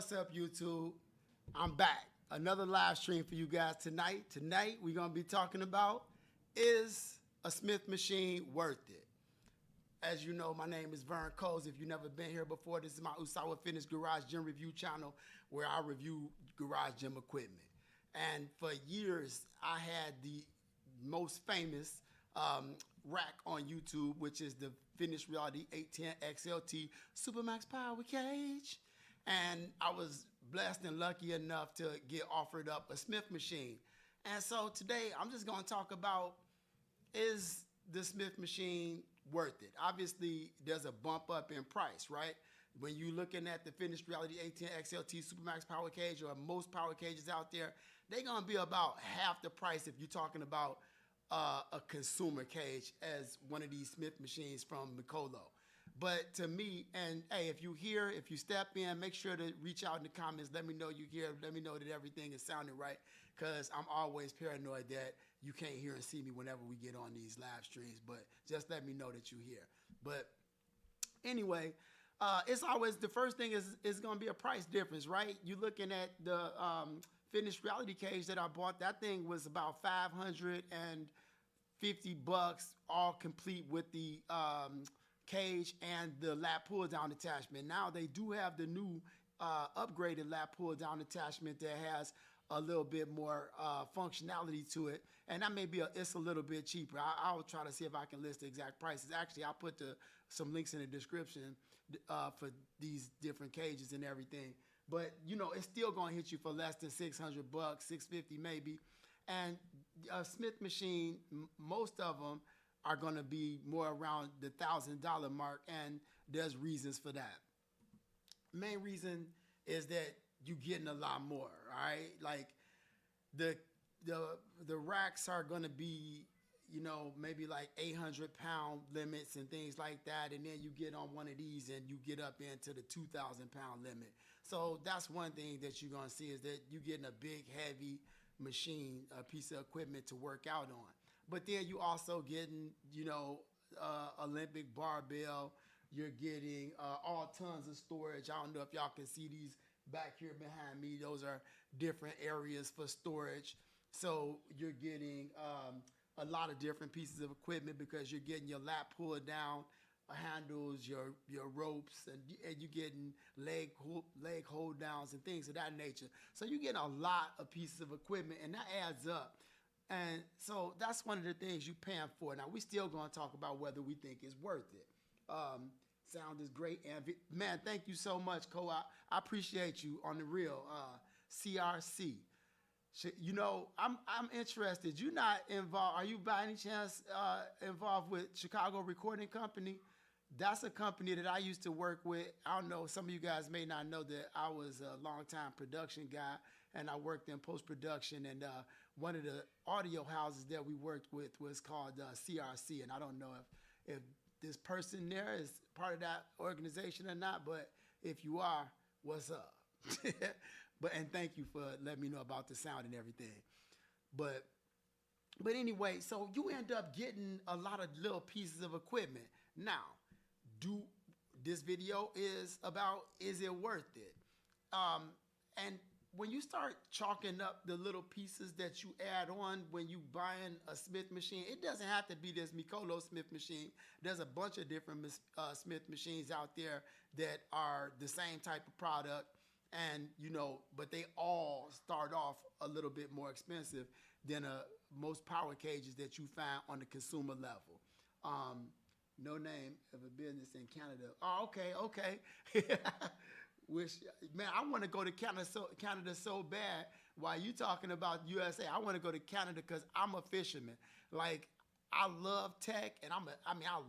What's up, YouTube? I'm back. Another live stream for you guys tonight. Tonight, we're going to be talking about, is a Smith machine worth it? As you know, my name is Vern Coles. If you've never been here before, this is my Usawa Fitness Garage Gym Review channel where I review garage gym equipment. And for years, I had the most famous rack on YouTube, which is the Fitness Reality 810 XLT Supermax Power Cage. And I was blessed and lucky enough to get offered up a Smith machine. And so today I'm just going to talk about, is the Smith machine worth it? Obviously, there's a bump up in price, right? When you're looking at the Fitness Reality 810 XLT Supermax Power Cage or most power cages out there, they're going to be about half the price if you're talking about a consumer cage as one of these Smith machines from Mikolo. But to me, and hey, if you hear, if you step in, make sure to reach out in the comments. Let me know you hear. Let me know that everything is sounding right, because I'm always paranoid that you can't hear and see me whenever we get on these live streams. But just let me know that you hear. But anyway, it's always, the first thing is going to be a price difference, right? You're looking at the Fitness Reality cage that I bought. That thing was about $550, all complete with the cage and the lap pull down attachment. Now they do have the new upgraded lap pull down attachment that has a little bit more functionality to it, and that may be it's a little bit cheaper. I'll try to see if I can list the exact prices. Actually, I'll put some links in the description for these different cages and everything. But you know, it's still going to hit you for less than $600, $650 maybe. And a Smith machine, most of them are going to be more around the $1,000 mark, and there's reasons for that. Main reason is that you're getting a lot more, all right? Like the racks are going to be, you know, maybe like 800-pound limits and things like that, and then you get on one of these and you get up into the 2,000-pound limit. So that's one thing that you're going to see, is that you're getting a big, heavy machine, a piece of equipment to work out on. But then you also getting, you know, Olympic barbell. You're getting all tons of storage. I don't know if y'all can see these back here behind me. Those are different areas for storage. So you're getting a lot of different pieces of equipment, because you're getting your lap pull down handles, your ropes, and you're getting leg hold downs and things of that nature. So you're getting a lot of pieces of equipment, and that adds up. And so that's one of the things you're paying for. Now, we're still going to talk about whether we think it's worth it. Sound is great. And man, thank you so much, Cole. I appreciate you on the real. CRC. You know, I'm interested. You're not involved. Are you by any chance involved with Chicago Recording Company? That's a company that I used to work with. I don't know, some of you guys may not know that I was a longtime production guy, and I worked in post-production, and one of the audio houses that we worked with was called CRC, and I don't know if this person there is part of that organization or not, but if you are, what's up? And thank you for letting me know about the sound and everything. But anyway, so you end up getting a lot of little pieces of equipment. Now, this video is about, is it worth it? And when you start chalking up the little pieces that you add on when you buying a Smith machine, it doesn't have to be this Mikolo Smith machine. There's a bunch of different Smith machines out there that are the same type of product, and you know, but they all start off a little bit more expensive than most power cages that you find on the consumer level. No name of a business in Canada. Oh, okay. Wish, man, I want to go to Canada so bad. While you talking about USA, I want to go to Canada because I'm a fisherman. Like, I love tech, and I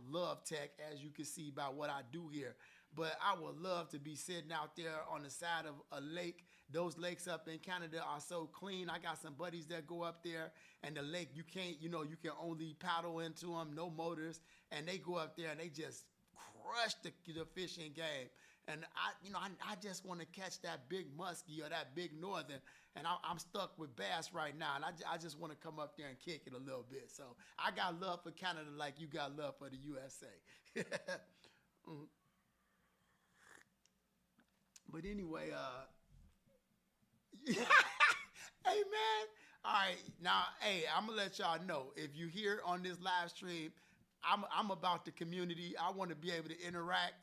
love tech, as you can see by what I do here. But I would love to be sitting out there on the side of a lake. Those lakes up in Canada are so clean. I got some buddies that go up there, and the lake, you can't, you know, you can only paddle into them, no motors, and they go up there and they just crush the fishing game. And I just want to catch that big muskie or that big northern, and I'm stuck with bass right now, and I just want to come up there and kick it a little bit. So I got love for Canada like you got love for the USA. But anyway, Hey man, all right now. Hey, I'm gonna let y'all know if you hear on this live stream, I'm about the community. I want to be able to interact.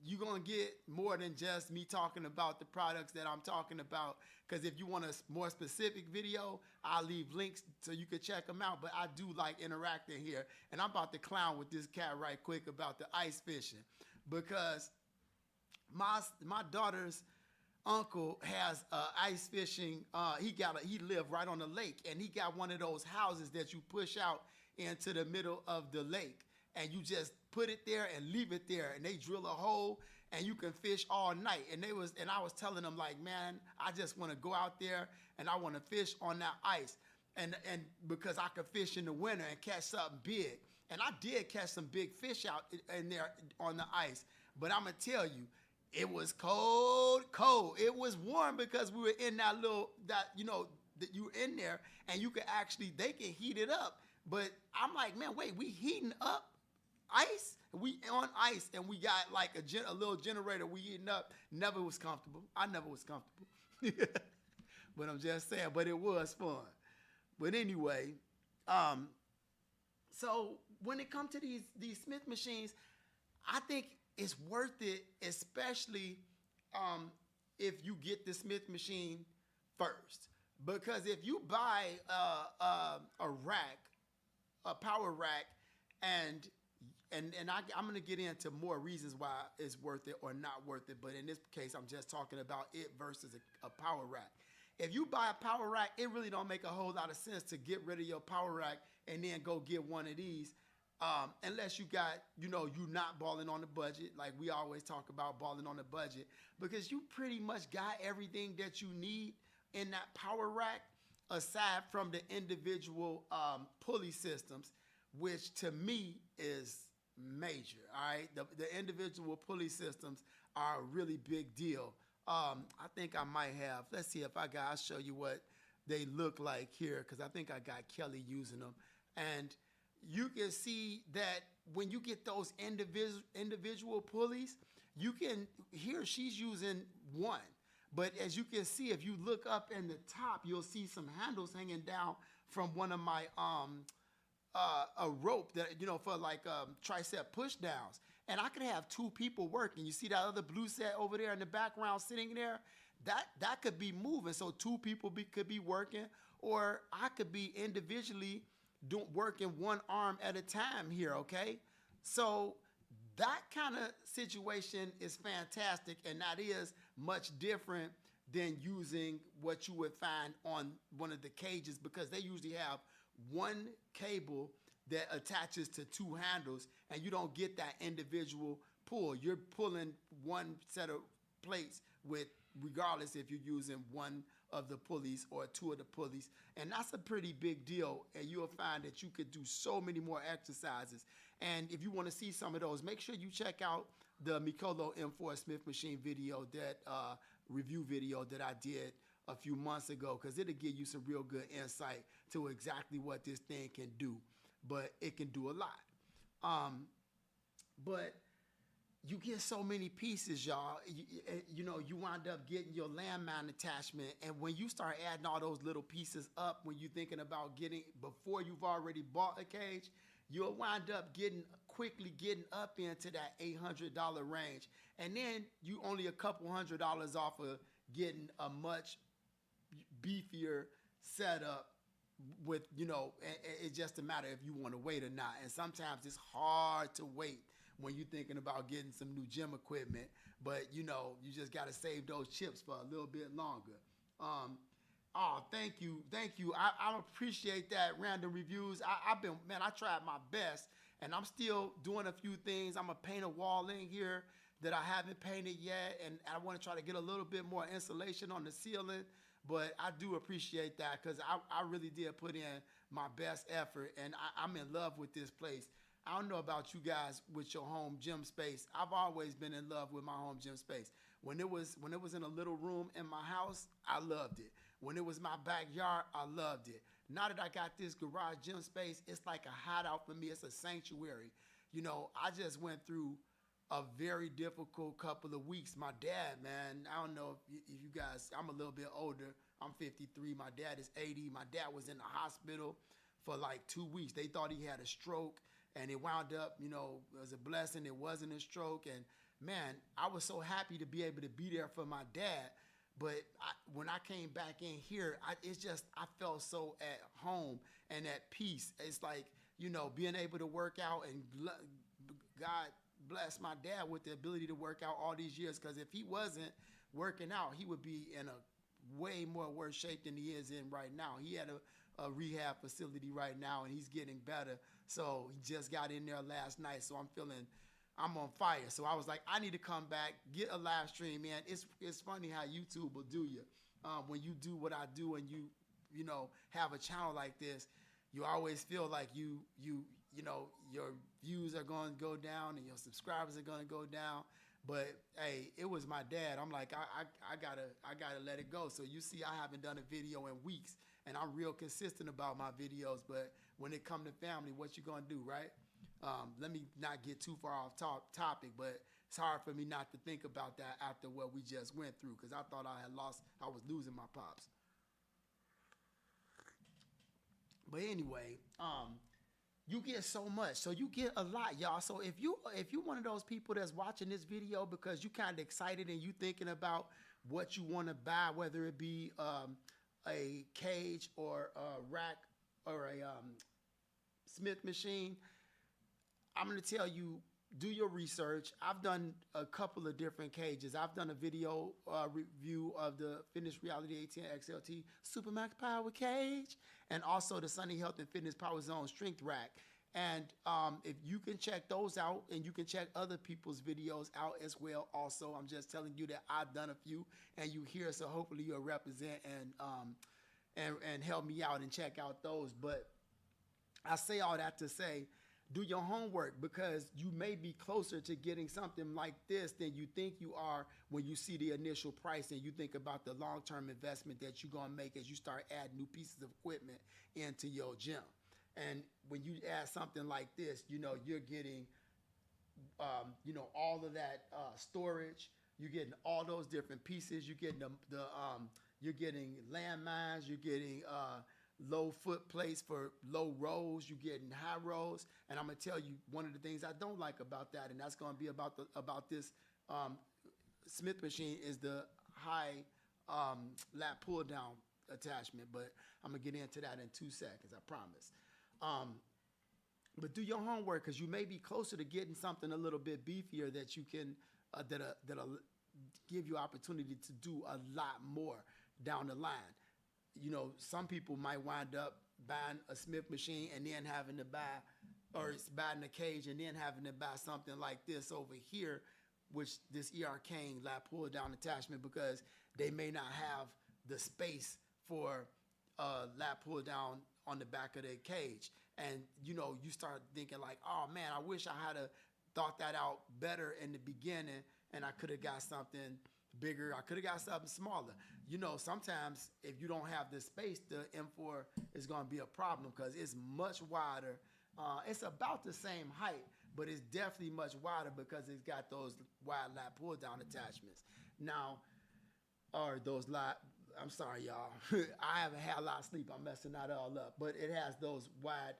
You're gonna get more than just me talking about the products that I'm talking about. Because if you want a more specific video, I'll leave links so you can check them out. But I do like interacting here, and I'm about to clown with this cat right quick about the ice fishing because my daughter's uncle has ice fishing. He lived right on the lake, and he got one of those houses that you push out into the middle of the lake, and you just put it there and leave it there, and they drill a hole, and you can fish all night. And I was telling them like, man, I just want to go out there and I want to fish on that ice, and because I could fish in the winter and catch something big, and I did catch some big fish out in there on the ice. But I'm gonna tell you, it was cold. It was warm because we were in that that you were in there, and you could actually, they can heat it up. But I'm like, man, wait, we heating up ice? We on ice, and we got like a little generator we heating up. Never was comfortable. I never was comfortable. But I'm just saying, but it was fun. But anyway, so when it comes to these Smith machines, I think it's worth it, especially if you get the Smith machine first. Because if you buy a rack, a power rack, and I'm going to get into more reasons why it's worth it or not worth it. But in this case, I'm just talking about it versus a power rack. If you buy a power rack, it really don't make a whole lot of sense to get rid of your power rack and then go get one of these. Unless you got, you not balling on the budget, like we always talk about balling on the budget, because you pretty much got everything that you need in that power rack, aside from the individual pulley systems, which to me is major. All right, the individual pulley systems are a really big deal. I think I might have. Let's see if I'll show you what they look like here, because I think I got Kelly using them, and you can see that when you get those individual pulleys, you can, here she's using one. But as you can see, if you look up in the top, you'll see some handles hanging down from one of my, a rope that, for like tricep push downs. And I could have two people working. You see that other blue set over there in the background sitting there? That could be moving. So two people could be working, or I could be individually working one arm at a time here, okay? So that kind of situation is fantastic, and that is much different than using what you would find on one of the cages, because they usually have one cable that attaches to two handles, and you don't get that individual pull. You're pulling one set of plates with, regardless if you're using one of the pulleys or two of the pulleys, and that's a pretty big deal, and you'll find that you could do so many more exercises. And if you want to see some of those, make sure you check out the Mikolo M4 Smith Machine video, that review video that I did a few months ago, because it'll give you some real good insight to exactly what this thing can do. But it can do a lot. But you get so many pieces, y'all. You wind up getting your landmine attachment, and when you start adding all those little pieces up, when you're thinking about before you've already bought a cage, you'll wind up quickly getting up into that $800 range, and then you only a couple $100 off of getting a much beefier setup. With it's just a matter if you want to wait or not, and sometimes it's hard to wait when you're thinking about getting some new gym equipment, but you just got to save those chips for a little bit longer. Thank you. I appreciate that, random reviews. I tried my best, and I'm still doing a few things. I'm gonna paint a wall in here that I haven't painted yet, and I want to try to get a little bit more insulation on the ceiling. But I do appreciate that, because I really did put in my best effort, and I'm in love with this place. I don't know about you guys with your home gym space. I've always been in love with my home gym space. When it was in a little room in my house, I loved it. When it was my backyard, I loved it. Now that I got this garage gym space, it's like a hideout for me. It's a sanctuary. I just went through a very difficult couple of weeks. My dad, man, I don't know if you guys, I'm a little bit older. I'm 53. My dad is 80. My dad was in the hospital for like 2 weeks. They thought he had a stroke, and it wound up, it was a blessing. It wasn't a stroke. And man, I was so happy to be able to be there for my dad. But when I came back in here, I felt so at home and at peace. It's like, being able to work out, and God bless my dad with the ability to work out all these years. Because if he wasn't working out, he would be in a way more worse shape than he is in right now. He had a rehab facility right now, and he's getting better. So he just got in there last night. So I'm on fire. So I was like, I need to come back, get a live stream, man. It's funny how YouTube will do you. When you do what I do, and you have a channel like this, you always feel like your views are going to go down and your subscribers are going to go down. But hey, it was my dad. I'm like, I gotta let it go. So you see, I haven't done a video in weeks, and I'm real consistent about my videos. But when it come to family, what you gonna do, right? Let me not get too far off topic, but it's hard for me not to think about that after what we just went through, because I thought I was losing my pops. But anyway, you get so much. So you get a lot, y'all. So if you one of those people that's watching this video because you kind of excited and you thinking about what you want to buy, whether it be a cage or a rack or a Smith machine, I'm going to tell you, do your research. I've done a couple of different cages. I've done a video review of the Finished Reality ATN XLT Supermax Power Cage, and also the Sunny Health and Fitness Power Zone Strength Rack. And if you can check those out, and you can check other people's videos out as well. Also, I'm just telling you that I've done a few, and you here, so hopefully you'll represent and help me out and check out those. But I say all that to say, do your homework, because you may be closer to getting something like this than you think you are when you see the initial price and you think about the long-term investment that you're going to make as you start adding new pieces of equipment into your gym. And when you add something like this, you're getting, all of that storage. You're getting all those different pieces. You're getting you're getting landmines. You're getting low foot plates for low rows. You're getting high rows. And I'm gonna tell you one of the things I don't like about that, and that's gonna be about this Smith machine, is the high lat pull down attachment. But I'm gonna get into that in 2 seconds, I promise. But do your homework, because you may be closer to getting something a little bit beefier that you can that'll give you opportunity to do a lot more down the line. Some people might wind up buying a Smith machine and then having to buy, or buying a cage and then having to buy something like this over here, which this ER King lat pull down attachment, because they may not have the space for lat pull down on the back of their cage. And you start thinking like, oh man, I wish I had thought that out better in the beginning, and I could have got something bigger. I could have got something smaller. Sometimes if you don't have the space, the M4 is going to be a problem, because it's much wider. It's about the same height, but it's definitely much wider because it's got those wide lat pull down attachments. Now, or those I'm sorry, y'all. I haven't had a lot of sleep. I'm messing that all up. But it has those wide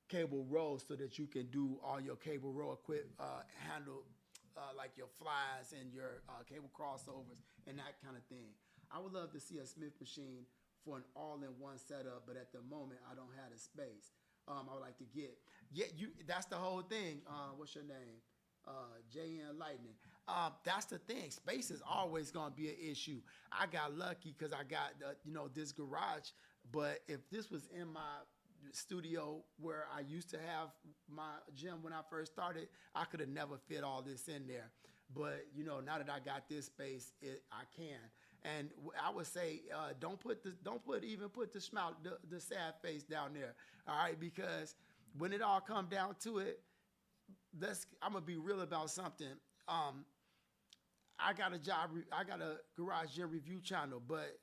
cable rows so that you can do all your cable row handle, like your flies and your cable crossovers and that kind of thing. I would love to see a Smith machine for an all-in-one setup, but at the moment, I don't have the space. I would like to get. That's the whole thing. What's your name? JN Lightning. That's the thing. Space is always going to be an issue. I got lucky because I got this garage, but if this was in my studio where I used to have my gym when I first started, I could have never fit all this in there. But now that I got this space, I can. And I would say, don't put the sad face down there. All right, because when it all come down to it, I'm gonna be real about something. I got a garage gym review channel, but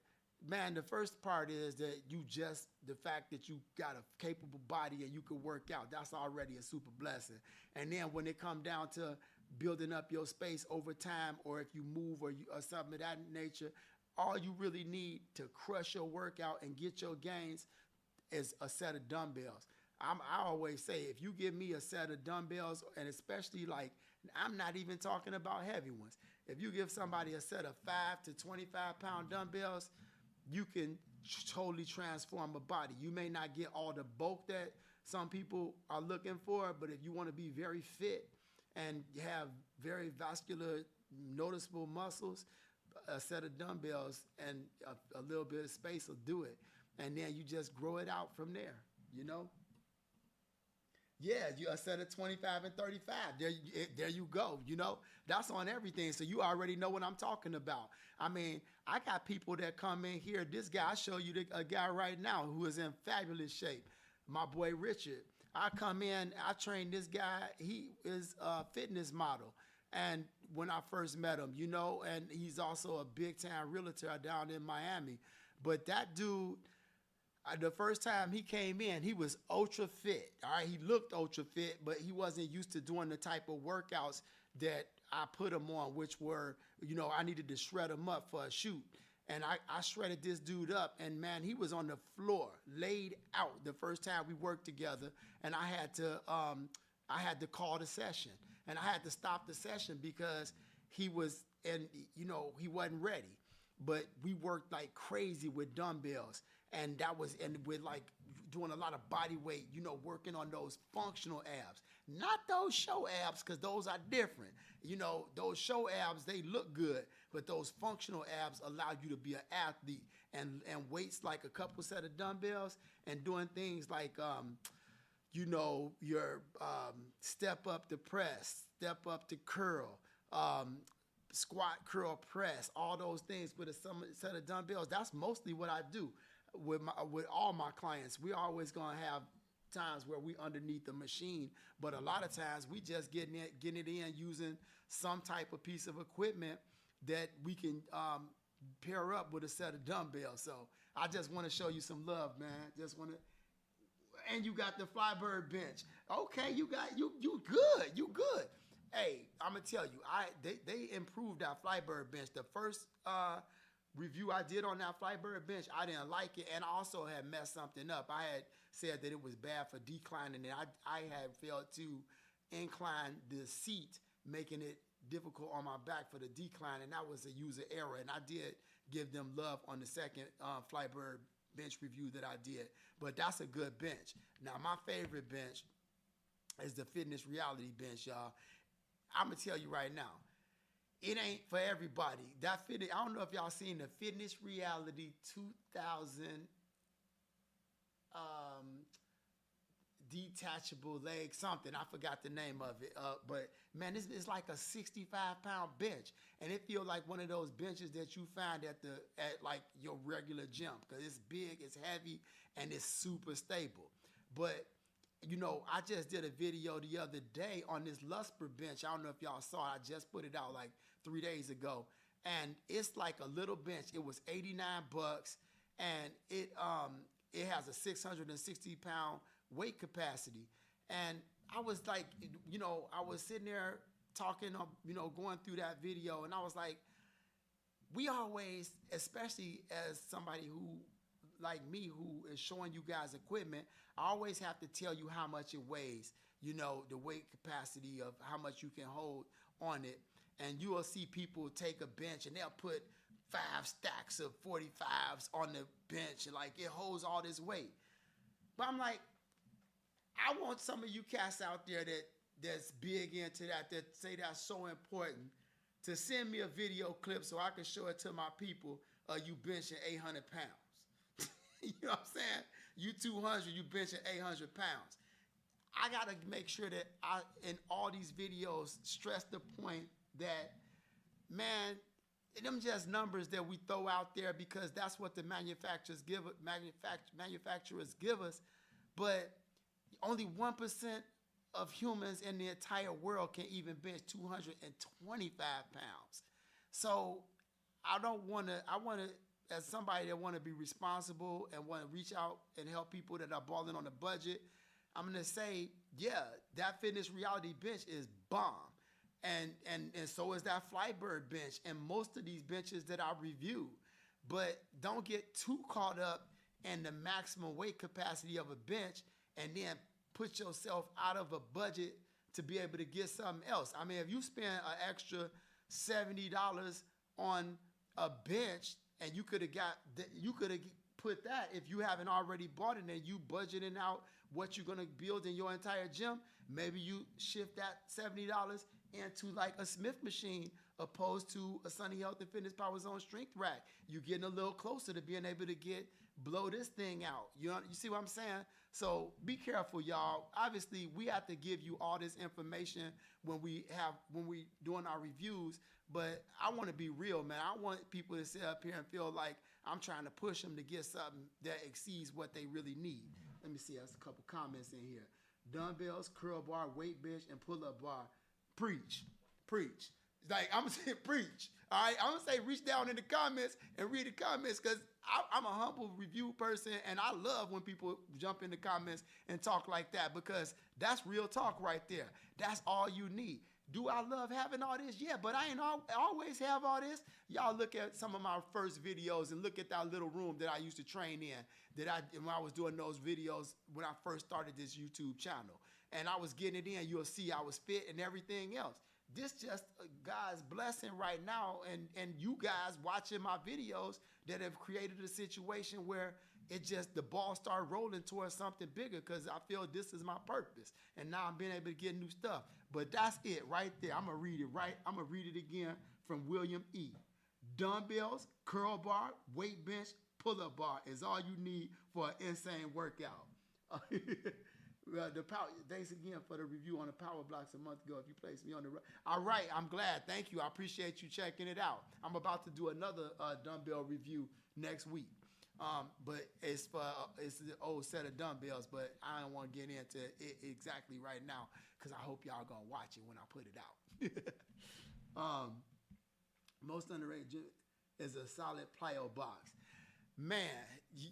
man, the first part is that the fact that you got a capable body and you can work out, that's already a super blessing. And then when it come down to building up your space over time, or if you move or something of that nature, all you really need to crush your workout and get your gains is a set of dumbbells. I always say, if you give me a set of dumbbells, and especially like, I'm not even talking about heavy ones. If you give somebody a set of 5 to 25 pound dumbbells, you can totally transform a body. You may not get all the bulk that some people are looking for, but if you want to be very fit and have very vascular, noticeable muscles, a set of dumbbells and a little bit of space will do it. And then you just grow it out from there, you know? Yeah, you a set of 25 and 35. There you go. You know, that's on everything. So you already know what I'm talking about. I mean, I got people that come in here. This guy, I show you a guy right now who is in fabulous shape. My boy Richard. I come in, I train this guy. He is a fitness model. And when I first met him, you know, and he's also a big time realtor down in Miami. But that dude, the first time he came in, he was ultra fit. All right, he looked ultra fit, but he wasn't used to doing the type of workouts that I put him on, which were, you know, I needed to shred him up for a shoot. And I shredded this dude up, and man, he was on the floor, laid out the first time we worked together, and I had to call the session, and I had to stop the session because he was, and you know, he wasn't ready. But we worked like crazy with dumbbells. And that was, and with like doing a lot of body weight, you know, working on those functional abs, not those show abs, because those are different. You know, those show abs, they look good, but those functional abs allow you to be an athlete, and weights like a couple set of dumbbells and doing things like, you know, your step up to press, step up to curl, squat, curl, press, all those things with a set of dumbbells. That's mostly what I do with all my clients. We always gonna have times where we underneath the machine, but a lot of times we just getting it in using some type of piece of equipment that we can pair up with a set of dumbbells. So I just want to show you some love, man. Just want to. And you got the Flybird bench. Okay, you good. You good. Hey, I'm gonna tell you, they improved our Flybird bench. The first review I did on that Flybird bench, I didn't like it, and I also had messed something up. I had said that it was bad for declining, and I had failed to incline the seat, making it difficult on my back for the decline, and that was a user error. And I did give them love on the second Flybird bench review that I did, but that's a good bench. Now, my favorite bench is the Fitness Reality bench, y'all. I'm gonna tell you right now, it ain't for everybody. That fitness, I don't know if y'all seen the Fitness Reality 2000 detachable leg something. I forgot the name of it. But man, it's like a 65-pound bench, and it feels like one of those benches that you find at like your regular gym, because it's big, it's heavy, and it's super stable. But you know, I just did a video the other day on this Lusper bench. I don't know if y'all saw it. I just put it out like 3 days ago. And it's like a little bench. It was $89, and it has a 660-pound weight capacity. And I was like, you know, I was sitting there talking, you know, going through that video, and I was like, we always, especially as somebody who, like me, who is showing you guys equipment, I always have to tell you how much it weighs, you know, the weight capacity of how much you can hold on it. And you will see people take a bench and they'll put 5 stacks of 45s on the bench, and like it holds all this weight. But I'm like, I want some of you cats out there that's big into that say that's so important, to send me a video clip so I can show it to my people, you benching 800 pounds. You know what I'm saying? You 200, you benching 800 pounds. I got to make sure that I, in all these videos, stress the point that, man, them just numbers that we throw out there because that's what the manufacturers give us. But only 1% of humans in the entire world can even bench 225 pounds. So I want to, as somebody that want to be responsible and want to reach out and help people that are balling on a budget, I'm going to say, yeah, that Fitness Reality bench is bomb. And so is that Flybird bench and most of these benches that I review. But don't get too caught up in the maximum weight capacity of a bench and then put yourself out of a budget to be able to get something else. I mean, if you spend an extra $70 on a bench and you could have put that, if you haven't already bought it and you budgeting out what you're going to build in your entire gym, maybe you shift that $70 into like a Smith machine opposed to a Sunny Health and Fitness Power Zone strength rack. You're getting a little closer to being able to blow this thing out. You see what I'm saying? So be careful, y'all. Obviously, we have to give you all this information when we doing our reviews, but I want to be real, man. I want people to sit up here and feel like I'm trying to push them to get something that exceeds what they really need. Let me see. There's a couple comments in here. Dumbbells, curl bar, weight bench, and pull-up bar. Preach. Like, I'm going to say preach. All right? I'm going to say reach down in the comments and read the comments because I'm a humble review person, and I love when people jump in the comments and talk like that because that's real talk right there. That's all you need. Do I love having all this? Yeah, but I ain't always have all this. Y'all look at some of my first videos and look at that little room that I used to train in when I was doing those videos when I first started this YouTube channel. And I was getting it in. You'll see I was fit and everything else. This just God's blessing right now and you guys watching my videos that have created a situation where the ball started rolling towards something bigger because I feel this is my purpose. And now I'm being able to get new stuff. But that's it right there. I'm going to read it I'm going to read it again from William E. Dumbbells, curl bar, weight bench, pull-up bar is all you need for an insane workout. Thanks again for the review on the Power Blocks a month ago. If you placed me on the all right, I'm glad. Thank you. I appreciate you checking it out. I'm about to do another dumbbell review next week. But it's the old set of dumbbells, but I don't want to get into it exactly right now because I hope y'all gonna watch it when I put it out. Most underrated gym is a solid plyo box. Man,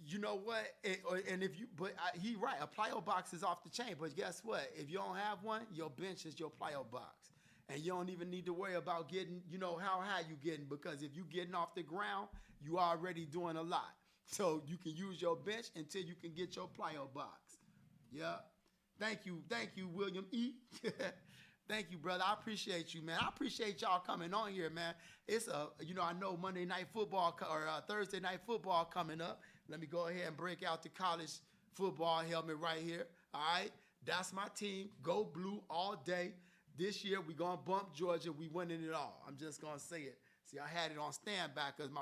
you know what? He right. A plyo box is off the chain. But guess what? If you don't have one, your bench is your plyo box, and you don't even need to worry about getting, how high you getting because if you getting off the ground, you already doing a lot. So you can use your bench until you can get your plyo box. Yeah. Thank you, William E. Thank you, brother. I appreciate you, man. I appreciate y'all coming on here, man. It's I know Monday Night Football or Thursday Night Football coming up. Let me go ahead and break out the college football helmet right here. All right, that's my team. Go blue all day. This year we gonna bump Georgia. We winning it all. I'm just gonna say it. See, I had it on standby because my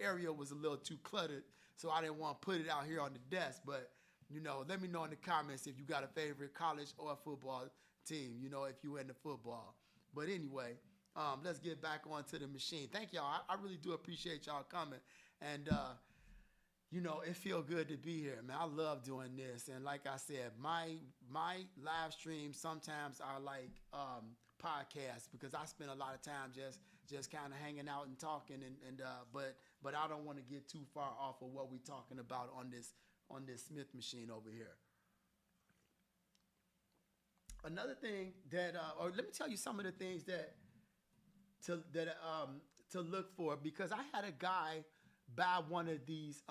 area was a little too cluttered, so I didn't want to put it out here on the desk. But let me know in the comments if you got a favorite college or football team, if you into football. But anyway, let's get back onto the machine. Thank y'all. I really do appreciate y'all coming. And, it feel good to be here, man. I love doing this. And like I said, my live streams sometimes are like podcasts because I spend a lot of time just kind of hanging out and talking. But I don't want to get too far off of what we're talking about on this Smith machine over here. Another thing or let me tell you some of the things to look for because I had a guy buy one of these.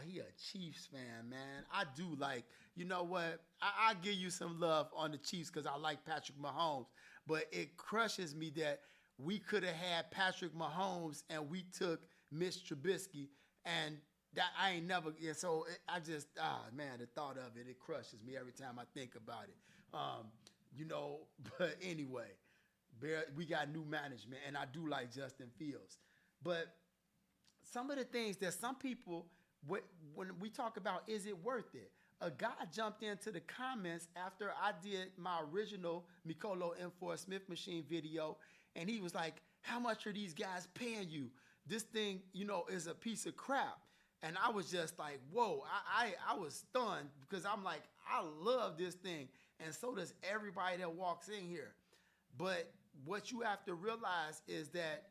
He a Chiefs fan, man. I do like. You know what? I give you some love on the Chiefs because I like Patrick Mahomes, but it crushes me that we could have had Patrick Mahomes and we took Mitch Trubisky and. That I ain't never, so I just, man, the thought of it crushes me every time I think about it. But anyway, we got new management, and I do like Justin Fields. But some of the things that some people, when we talk about, is it worth it? A guy jumped into the comments after I did my original Mikolo M4 Smith Machine video, and he was like, how much are these guys paying you? This thing, is a piece of crap. And I was just like, whoa, I was stunned because I'm like, I love this thing. And so does everybody that walks in here. But what you have to realize is that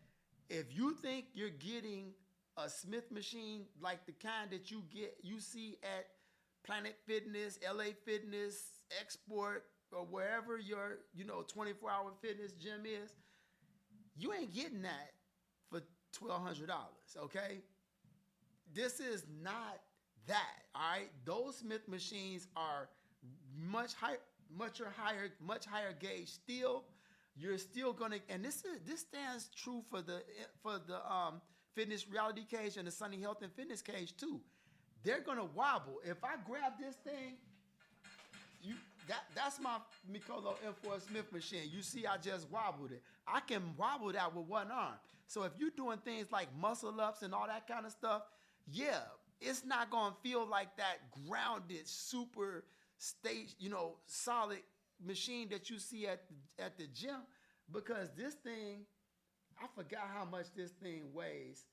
if you think you're getting a Smith machine like the kind that you see at Planet Fitness, LA Fitness, Export, or wherever your 24-hour fitness gym is, you ain't getting that for $1,200. Okay, this is not that. All right, those Smith machines are much higher gauge steel. You're still gonna, and this stands true for the fitness reality cage and the Sunny Health and Fitness cage too. They're gonna wobble. If I grab this thing, that's my Mikolo M4 Smith machine. You see, I just wobbled it. I can wobble that with one arm. So if you're doing things like muscle ups and all that kind of stuff, yeah, it's not gonna feel like that grounded, super stage, solid machine that you see at the gym, because this thing, I forgot how much this thing weighs,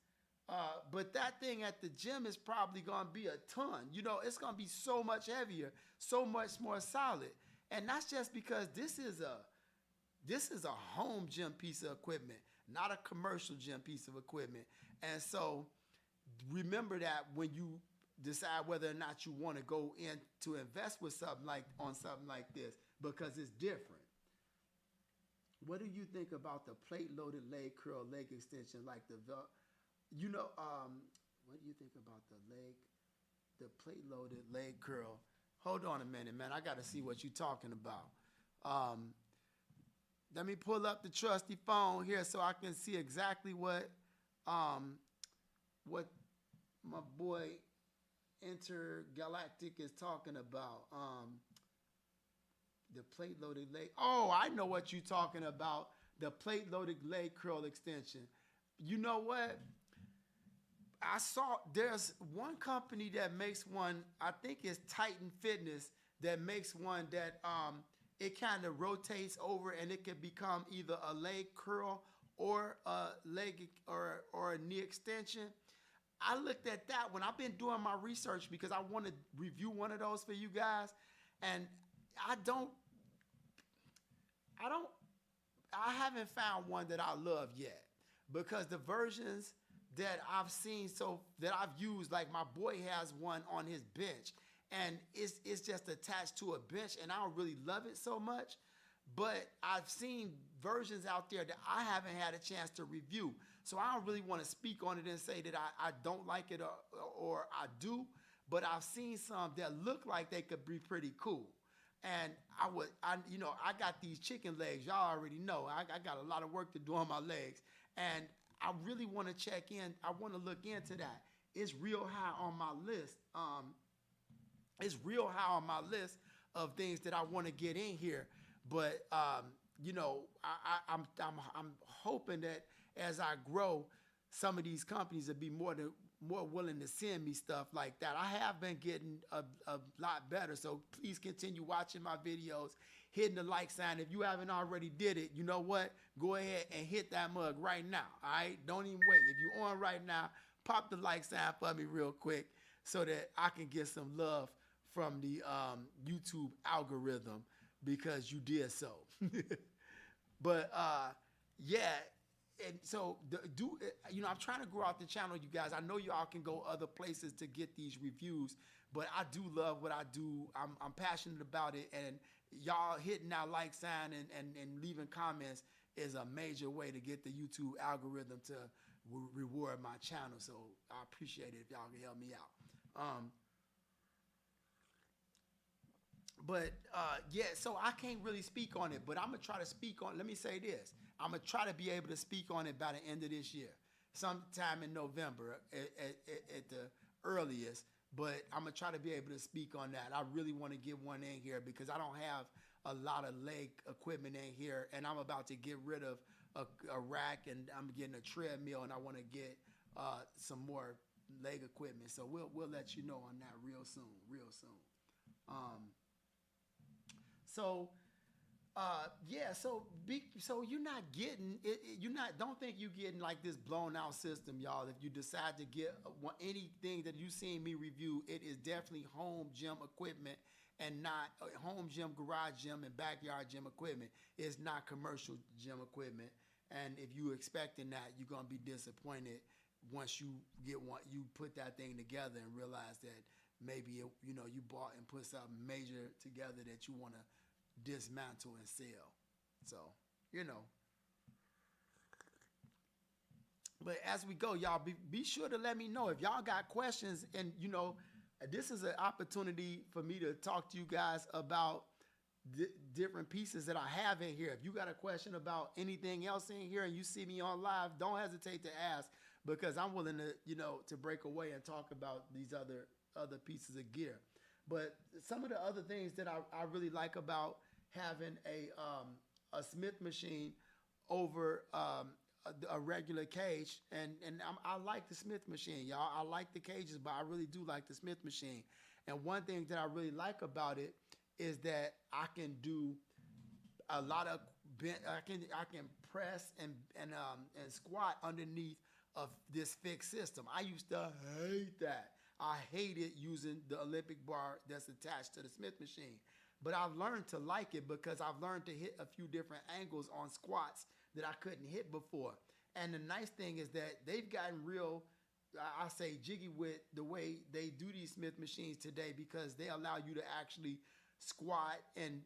but that thing at the gym is probably gonna be a ton. It's gonna be so much heavier, so much more solid, and that's just because this is a home gym piece of equipment, not a commercial gym piece of equipment. And so remember that when you decide whether or not you want to go in to invest with something like this, because it's different. What do you think about the plate loaded leg curl, leg extension, like what do you think about the plate loaded leg curl? Hold on a minute, man. I got to see what you're talking about. Let me pull up the trusty phone here so I can see exactly what my boy Intergalactic is talking about. The plate loaded leg. Oh, I know what you're talking about. The plate loaded leg curl extension. You know what? I saw there's one company that makes one, I think it's Titan Fitness, that makes one that it kind of rotates over and it can become either a leg curl or a leg or a knee extension. I looked at that when I've been doing my research because I want to review one of those for you guys, and I haven't found one that I love yet, because the versions that I've seen, that I've used, like my boy has one on his bench, and it's just attached to a bench, and I don't really love it so much. But I've seen versions out there that I haven't had a chance to review. So I don't really want to speak on it and say that I don't like it or I do, but I've seen some that look like they could be pretty cool. And I got these chicken legs. Y'all already know. I got a lot of work to do on my legs. And I really want to check in. I want to look into that. It's real high on my list. It's real high on my list of things that I want to get in here. But I'm hoping that as I grow, some of these companies will be more willing to send me stuff like that. I have been getting a lot better, so please continue watching my videos, hitting the like sign. If you haven't already did it, you know what? Go ahead and hit that mug right now, all right? Don't even wait. If you're on right now, pop the like sign for me real quick so that I can get some love from the YouTube algorithm, because you did so. But yeah, and so I'm trying to grow out the channel, you guys. I know y'all can go other places to get these reviews, but I do love what I do. I'm passionate about it, and y'all hitting that like sign and leaving comments is a major way to get the YouTube algorithm to reward my channel. So I appreciate it if y'all can help me out. But yeah, so I can't really speak on it, but I'm going to try to speak on, let me say this. I'm going to try to be able to speak on it by the end of this year, sometime in November at the earliest, but I'm going to try to be able to speak on that. I really want to get one in here because I don't have a lot of leg equipment in here, and I'm about to get rid of a rack, and I'm getting a treadmill, and I want to get some more leg equipment. So we'll let you know on that real soon. Yeah, so you're not getting it. Don't think you're getting like this blown out system, y'all. If you decide to get anything that you seen me review, it is definitely home gym equipment and not home gym, garage gym, and backyard gym equipment. It's not commercial gym equipment. And if you expecting that, you're gonna be disappointed once you get one. You put that thing together and realize that maybe you bought and put something major together that you want to dismantle and sell. So, you know. But as we go, y'all be sure to let me know if y'all got questions. And, you know, this is an opportunity for me to talk to you guys about different pieces that I have in here. If you got a question about anything else in here and you see me on live, don't hesitate to ask, because I'm willing to, you know, to break away and talk about these other pieces of gear. But some of the other things that I really like about having a Smith machine over a regular cage, and I like the Smith machine, y'all. I like the cages, but I really do like the Smith machine. And one thing that I really like about it is that I can do a lot of I can press and squat underneath of this fixed system. I used to hate that. I hated using the Olympic bar that's attached to the Smith machine. But I've learned to like it because I've learned to hit a few different angles on squats that I couldn't hit before. And the nice thing is that they've gotten real, I say jiggy with the way they do these Smith machines today, because they allow you to actually squat and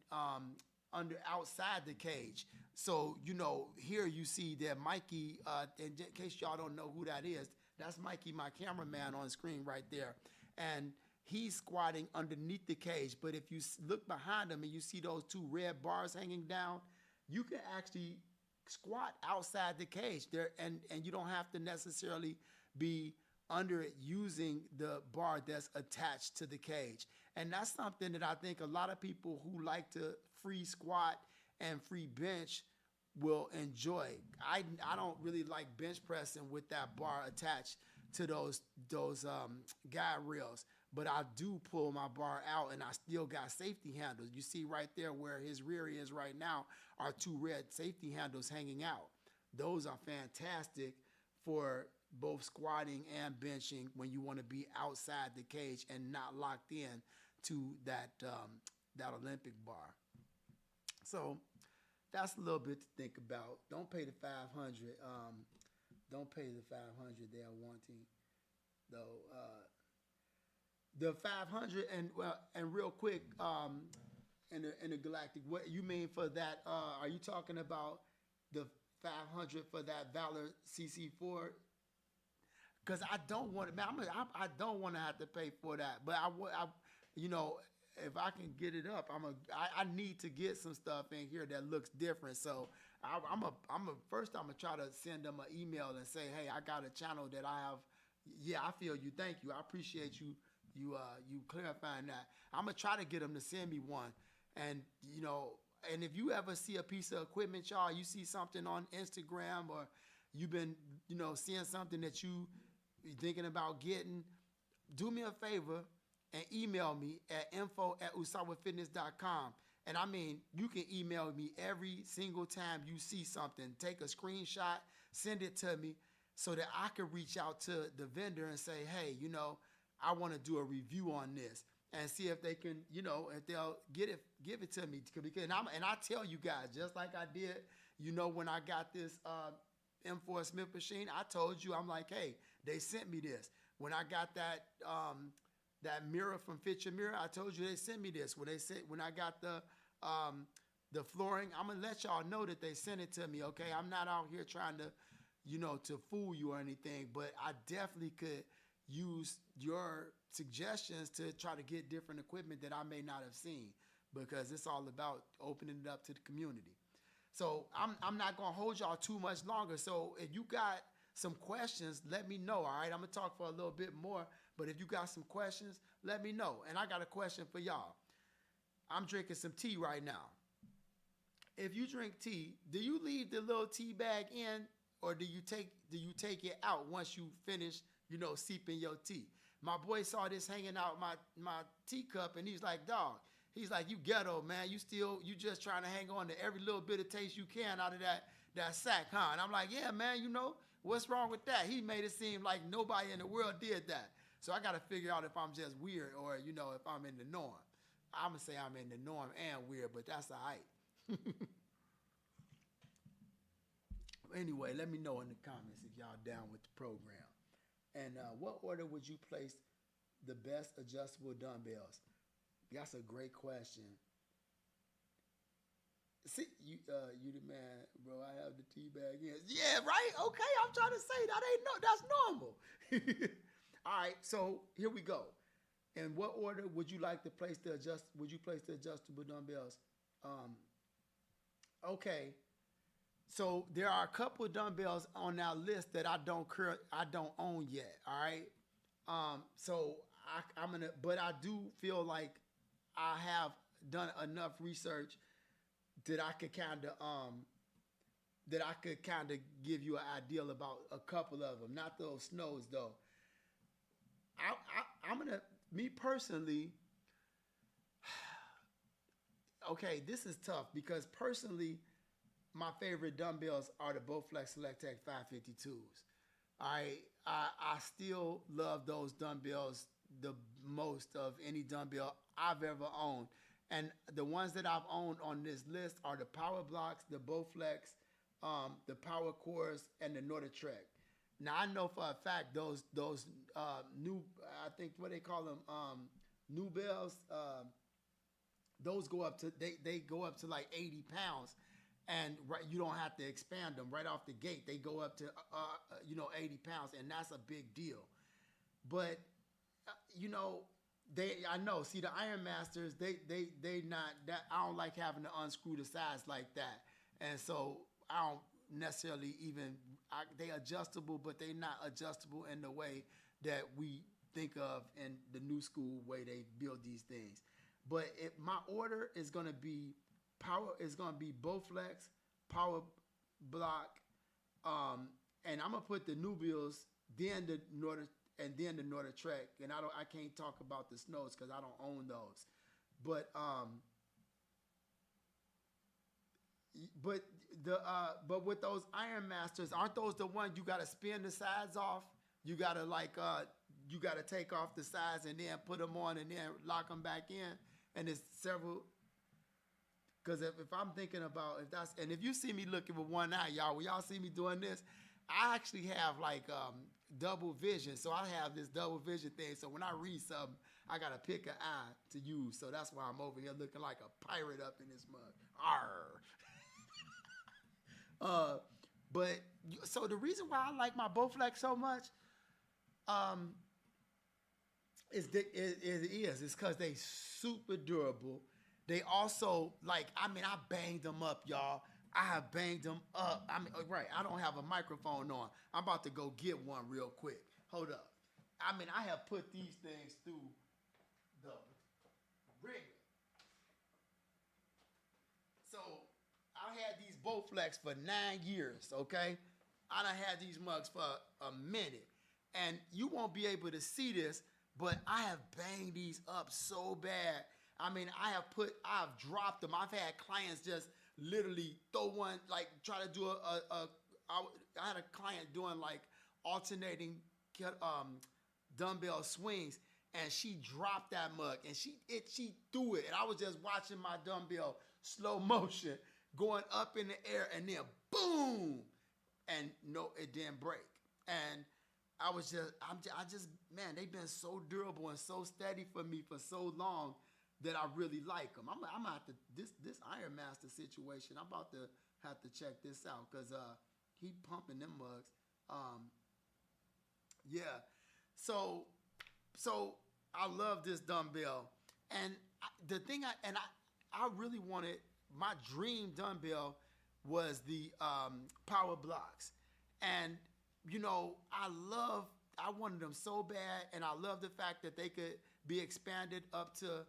outside the cage. So, you know, here you see that Mikey, in case y'all don't know who that is, that's Mikey, my cameraman on screen right there. And he's squatting underneath the cage. But if you look behind him and you see those two red bars hanging down, you can actually squat outside the cage there, and you don't have to necessarily be under it using the bar that's attached to the cage. And that's something that I think a lot of people who like to free squat and free bench will enjoy. I don't really like bench pressing with that bar attached to those guide rails, but I do pull my bar out and I still got safety handles. You see right there where his rear is right now are two red safety handles hanging out. Those are fantastic for both squatting and benching when you want to be outside the cage and not locked in to that Olympic bar. So that's a little bit to think about. Don't pay the 500. Don't pay the 500 they're wanting, though. The 500 and real quick, in the Galactic, what you mean for that? Are you talking about the 500 for that Valor CC4? Because I don't want to, man. I don't want to have to pay for that. But I, you know, if I can get it up, I need to get some stuff in here that looks different. So first I'm gonna try to send them an email and say, hey, I got a channel that I have. Yeah, I feel you. Thank you. I appreciate you clarifying that. I'm gonna try to get them to send me one. And you know, and if you ever see a piece of equipment, y'all, you see something on Instagram or you've been, you know, seeing something that you thinking about getting, do me a favor and email me at info@usawafitness.com. And I mean, you can email me every single time you see something. Take a screenshot, send it to me so that I can reach out to the vendor and say, hey, you know, I want to do a review on this and see if they can, you know, if they'll give it to me. And I tell you guys, just like I did, you know, when I got this M4 Smith machine, I told you, I'm like, hey, they sent me this. When I got that mirror from Fit Your Mirror, I told you they sent me this. When I got the flooring, I'm gonna let y'all know that they sent it to me. Okay, I'm not out here trying to, you know, to fool you or anything, but I definitely could use your suggestions to try to get different equipment that I may not have seen, because it's all about opening it up to the community. So I'm not gonna hold y'all too much longer. So if you got some questions, let me know. All right, I'm gonna talk for a little bit more, but if you got some questions, let me know. And I got a question for y'all. I'm drinking some tea right now. If you drink tea, do you leave the little tea bag in, or do you take it out once you finish, you know, sipping your tea? My boy saw this hanging out my teacup, and he's like, dog, he's like, you ghetto, man. You just trying to hang on to every little bit of taste you can out of that sack, huh? And I'm like, yeah, man, you know, what's wrong with that? He made it seem like nobody in the world did that. So I got to figure out if I'm just weird or, you know, if I'm in the norm. I'm going to say I'm in the norm and weird, but that's all right. Anyway, let me know in the comments if y'all down with the program. And what order would you place the best adjustable dumbbells? That's a great question. See, you the man, bro. I have the tea bag in. Yeah, right. Okay, I'm trying to say that ain't that's normal. All right, so here we go. In what order would you like to place the adjust? Would you place the adjustable dumbbells? Um, okay, so there are a couple of dumbbells on our list that I don't own yet. All right, so I'm gonna, but I do feel like I have done enough research that I could kind of give you an idea about a couple of them. Not those snows though. I'm gonna, me personally. Okay, this is tough because personally, my favorite dumbbells are the Bowflex SelectTech 552s. I still love those dumbbells the most of any dumbbell I've ever owned. And the ones that I've owned on this list are the Power Blocks, the Bowflex, the Power Cores, and the Norditrek. Now I know for a fact those new, I think what they call them, new bells. Those go up to they go up to like 80 pounds, and right, you don't have to expand them right off the gate. They go up to 80 pounds, and that's a big deal. But I know. See, the Iron Masters, they not that. I don't like having to unscrew the sides like that, and so I don't necessarily even. They adjustable, but they not adjustable in the way that we think of in the new school way they build these things. But my order is gonna be Bowflex, Power Block, and I'm gonna put the new bills, then the Norditrek, and I can't talk about the snows because I don't own those. But but with those Iron Masters, aren't those the ones you gotta spin the sides off? You gotta you gotta take off the sides and then put them on and then lock them back in. And it's several, because if I'm thinking about if you see me looking with one eye, y'all, when y'all see me doing this, I actually have double vision. So I have this double vision thing. So when I read something, I got to pick an eye to use. So that's why I'm over here looking like a pirate up in this mug. Arr. But so the reason why I like my Bowflex so much, it's because they super durable. They also I banged them up, y'all. I have banged them up. I don't have a microphone on. I'm about to go get one real quick. Hold up. I have put these things through the ringer. So I had these Bowflex for 9 years, okay? I done had these mugs for a minute. And you won't be able to see this, but I have banged these up so bad. I've dropped them. I've had clients just literally throw one, try to do I had a client doing alternating dumbbell swings, and she dropped that mug, and she threw it, and I was just watching my dumbbell slow motion going up in the air, and then boom, and no, it didn't break. And man, they've been so durable and so steady for me for so long that I really like them. I'm at this Iron Master situation. I'm about to have to check this out because he pumping them mugs. Yeah. So I love this dumbbell, and I really wanted, my dream dumbbell was the Power Blocks, and I wanted them so bad, and I love the fact that they could be expanded up to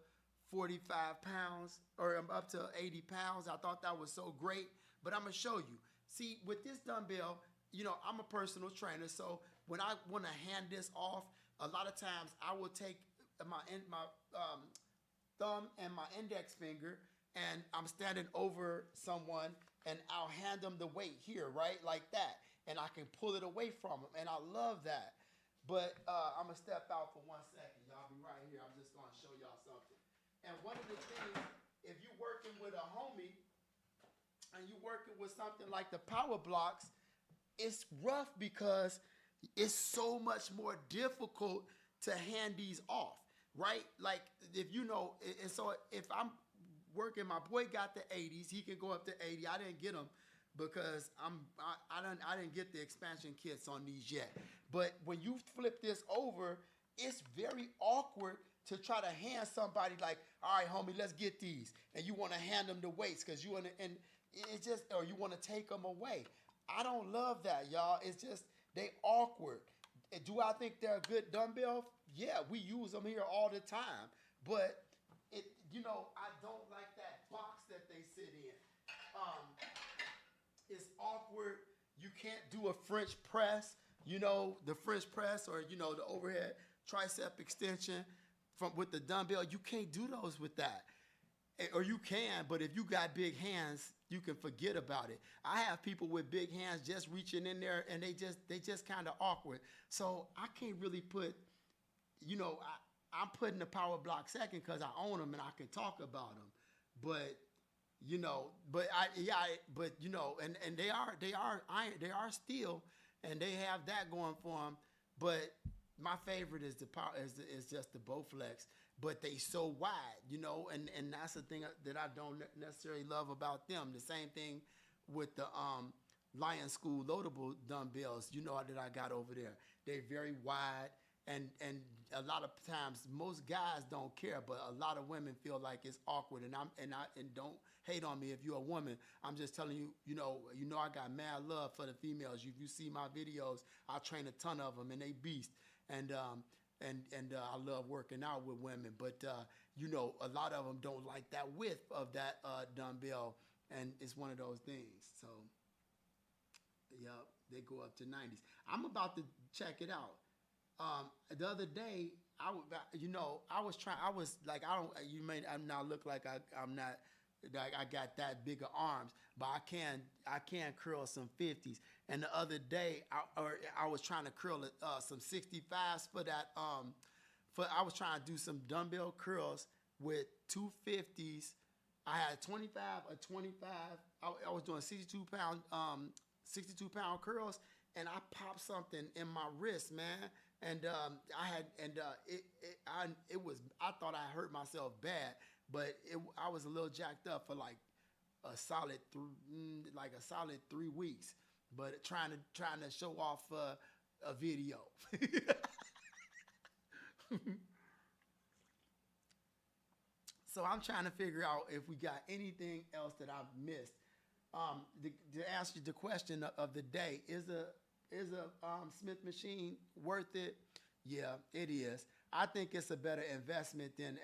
45 pounds or up to 80 pounds. I thought that was so great, but I'm gonna show you. See, with this dumbbell, I'm a personal trainer, so when I want to hand this off, a lot of times I will take my thumb and my index finger, and I'm standing over someone, and I'll hand them the weight here, right, like that, and I can pull it away from them, and I love that. But I'm gonna step out for 1 second. Y'all be right here. I'm just gonna show y'all something. And one of the things, if you're working with a homie and you're working with something like the Power Blocks, it's rough because it's so much more difficult to hand these off, right? Like if and so if I'm working. My boy got the 80s. He can go up to 80. I didn't get them because I didn't get the expansion kits on these yet. But when you flip this over, it's very awkward to try to hand somebody like, all right, homie, let's get these, and you want to hand them the weights because you want to, and it's just, or you want to take them away. I don't love that, y'all. It's just they awkward. Do I think they're a good dumbbell? Yeah, we use them here all the time, but it, I don't like that box that they sit in. It's awkward. You can't do a French press, the French press or the overhead tricep extension with the dumbbell. You can't do those with that. Or you can, but if you got big hands, you can forget about it. I have people with big hands just reaching in there, and they just kind of awkward. So I can't really put, I'm putting the power block second because I own them and I can talk about them. But and they are iron, they are steel, and they have that going for them. But my favorite is the power is just the Bowflex. But they so wide, and that's the thing that I don't necessarily love about them. The same thing with the Lion School loadable dumbbells, that I got over there. They're very wide, and a lot of times most guys don't care, but a lot of women feel like it's awkward. And don't hate on me if you're a woman. I'm just telling you, I got mad love for the females. If you see my videos, I train a ton of them, and they beast. And I love working out with women, but a lot of them don't like that width of that dumbbell, and it's one of those things. So, yeah, they go up to 90s. I'm about to check it out. The other day, I was like, you may now look like I'm not. Like I got that bigger arms, but I can curl some 50s. And the other day, I was trying to curl some 65s for that. I was trying to do some dumbbell curls with 250s. I had 25, a 25. I was doing 62 pound curls, and I popped something in my wrist, man. And I thought I hurt myself bad. But I was a little jacked up for like a solid 3 weeks, but trying to show off a video. So I'm trying to figure out if we got anything else that I've missed. To ask you the question of the day, is a Smith machine worth it? Yeah, it is. I think it's a better investment than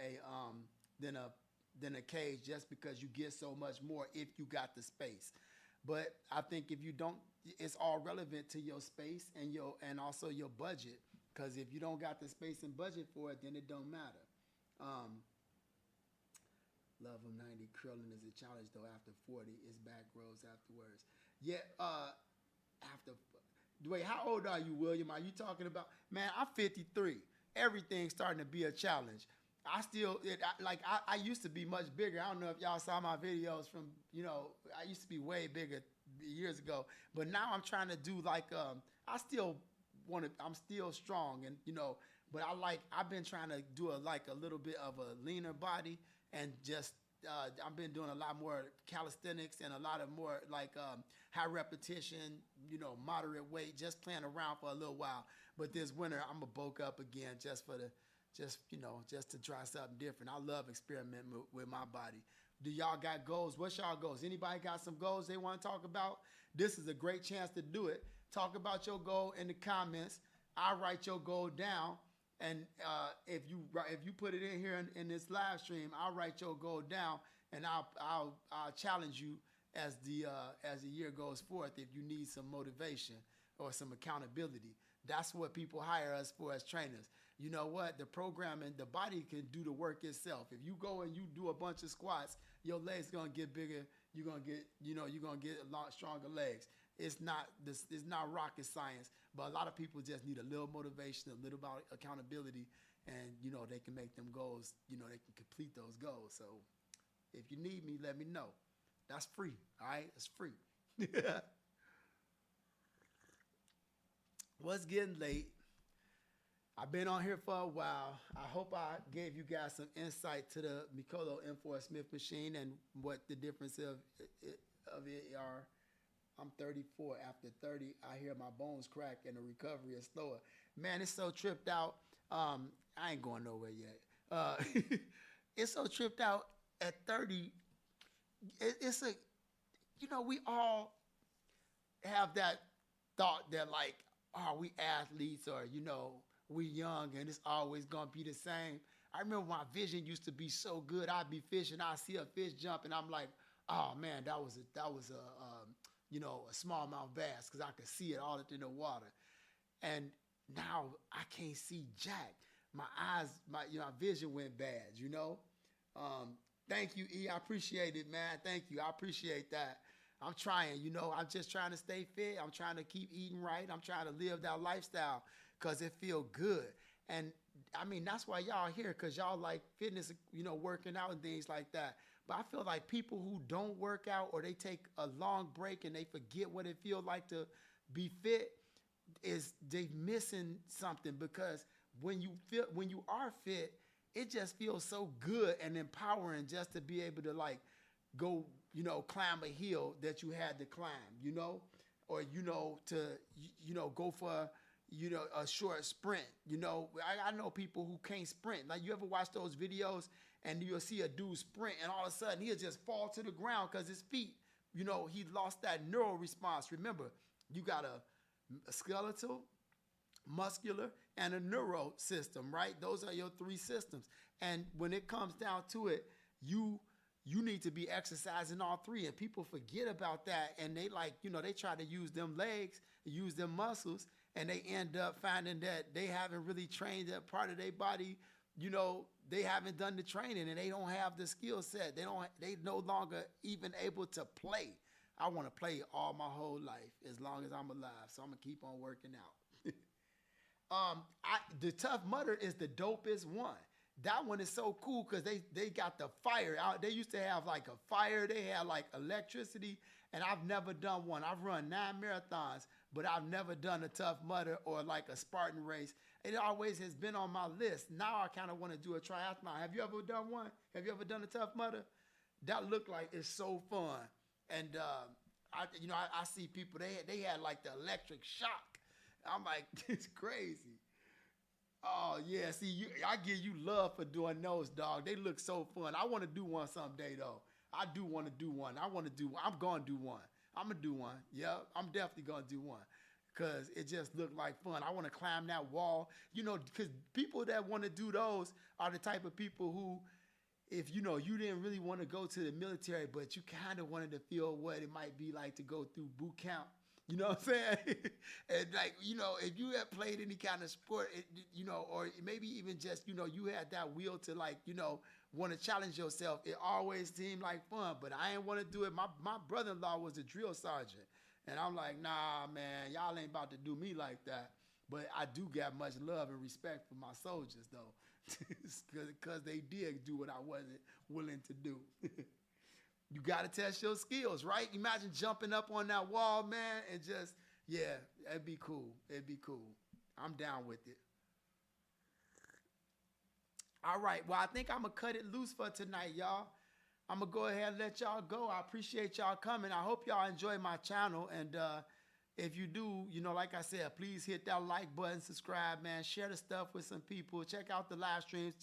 a cage, just because you get so much more if you got the space. But I think if you don't, it's all relevant to your space and also your budget. Because if you don't got the space and budget for it, then it don't matter. Love them 90 curling is a challenge though. After 40, it's back rows afterwards. Yeah. Wait, how old are you, William? Are you talking about? Man, I'm 53. Everything's starting to be a challenge. I used to be much bigger. I don't know if y'all saw my videos from, I used to be way bigger years ago, but now I'm trying to do I'm still strong and, but I've been trying to do a little bit of a leaner body and just, I've been doing a lot more calisthenics and a lot of more high repetition, moderate weight, just playing around for a little while. But this winter, I'm gonna bulk up again just to try something different. I love experimenting with my body. Do y'all got goals? What's y'all goals? Anybody got some goals they want to talk about? This is a great chance to do it. Talk about your goal in the comments. I'll write your goal down. And if you put it in here in this live stream, I'll write your goal down, and I'll challenge you as the year goes forth. If you need some motivation or some accountability, that's what people hire us for as trainers. You know what? The program and the body can do the work itself. If you go and you do a bunch of squats, your legs gonna get bigger. You're gonna get a lot stronger legs. It's not rocket science, but a lot of people just need a little motivation, a little about accountability, and they can make them goals. They can complete those goals. So if you need me, let me know. That's free. All right, it's free. Well, it's getting late. I've been on here for a while. I hope I gave you guys some insight to the Mikolo M4 Smith Machine and what the difference of it are. I'm 34. After 30, I hear my bones crack and the recovery is slower. Man, it's so tripped out. I ain't going nowhere yet. It's so tripped out at 30. It's a, we all have that thought that like, oh, we athletes or, we young and it's always going to be the same. I remember my vision used to be so good. I'd be fishing. I'd see a fish jump and I'm like, oh man, that was a smallmouth bass because I could see it all in the water. And now I can't see jack. My eyes, my vision went bad, Thank you, E. I appreciate it, man. Thank you. I appreciate that. I'm trying, I'm just trying to stay fit. I'm trying to keep eating right. I'm trying to live that lifestyle because it feel good. And I mean, that's why y'all here, because y'all like fitness, working out and things like that. But I feel like people who don't work out or they take a long break and they forget what it feels like to be fit, is they missing something, because when you are fit, it just feels so good and empowering just to be able to like go, climb a hill that you had to climb, or, to, go for, a short sprint. I know people who can't sprint. Like, you ever watch those videos and you'll see a dude sprint and all of a sudden he'll just fall to the ground because his feet, he lost that neural response. Remember, you got a skeletal, muscular, and a neuro system, right? Those are your three systems. And when it comes down to it, you need to be exercising all three, and people forget about that. And they they try to use them legs, use them muscles, and they end up finding that they haven't really trained that part of their body. They haven't done the training and they don't have the skill set. They no longer even able to play. I want to play all my whole life as long as I'm alive. So I'm gonna keep on working out. The Tough Mudder is the dopest one. That one is so cool because they got the fire out. They used to have like a fire. They had like electricity, and I've never done one. I've run 9 marathons, but I've never done a Tough Mudder or like a Spartan race. It always has been on my list. Now I kind of want to do a triathlon. Have you ever done one? Have you ever done a Tough Mudder? That looked like it's so fun. And I see people, they had like the electric shock. I'm like, it's crazy. Oh yeah, see, I give you love for doing those, dog. They look so fun. I want to do one someday though. I do want to do one. I'm gonna do one. I'm gonna do one. Yeah, I'm definitely gonna do one. Cause it just looked like fun. I want to climb that wall. Because people that want to do those are the type of people who, if you didn't really want to go to the military, but you kind of wanted to feel what it might be like to go through boot camp. You know what I'm saying? And like, if you have played any kind of sport, or maybe even just, you had that will to like, want to challenge yourself. It always seemed like fun, but I ain't want to do it. My brother-in-law was a drill sergeant. And I'm like, nah, man, y'all ain't about to do me like that. But I do got much love and respect for my soldiers, though, because they did do what I wasn't willing to do. You got to test your skills, right? Imagine jumping up on that wall, man, and just, yeah, it'd be cool. It'd be cool. I'm down with it. All right, well, I think I'm going to cut it loose for tonight, y'all. I'm going to go ahead and let y'all go. I appreciate y'all coming. I hope y'all enjoy my channel. And if you do, like I said, please hit that like button, subscribe, man. Share the stuff with some people. Check out the live streams.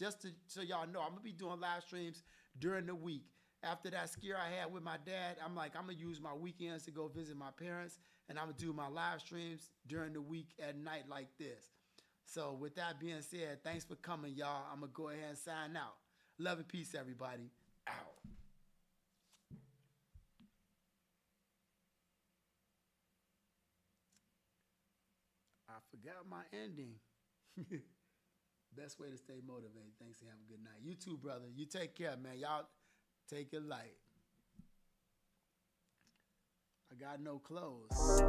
So y'all know, I'm going to be doing live streams during the week. After that scare I had with my dad, I'm like, I'm going to use my weekends to go visit my parents. And I'm going to do my live streams during the week at night like this. So with that being said, thanks for coming, y'all. I'm going to go ahead and sign out. Love and peace, everybody. Out. I forgot my ending. Best way to stay motivated. Thanks and have a good night. You too, brother. You take care, man. Y'all take it light. I got no clothes.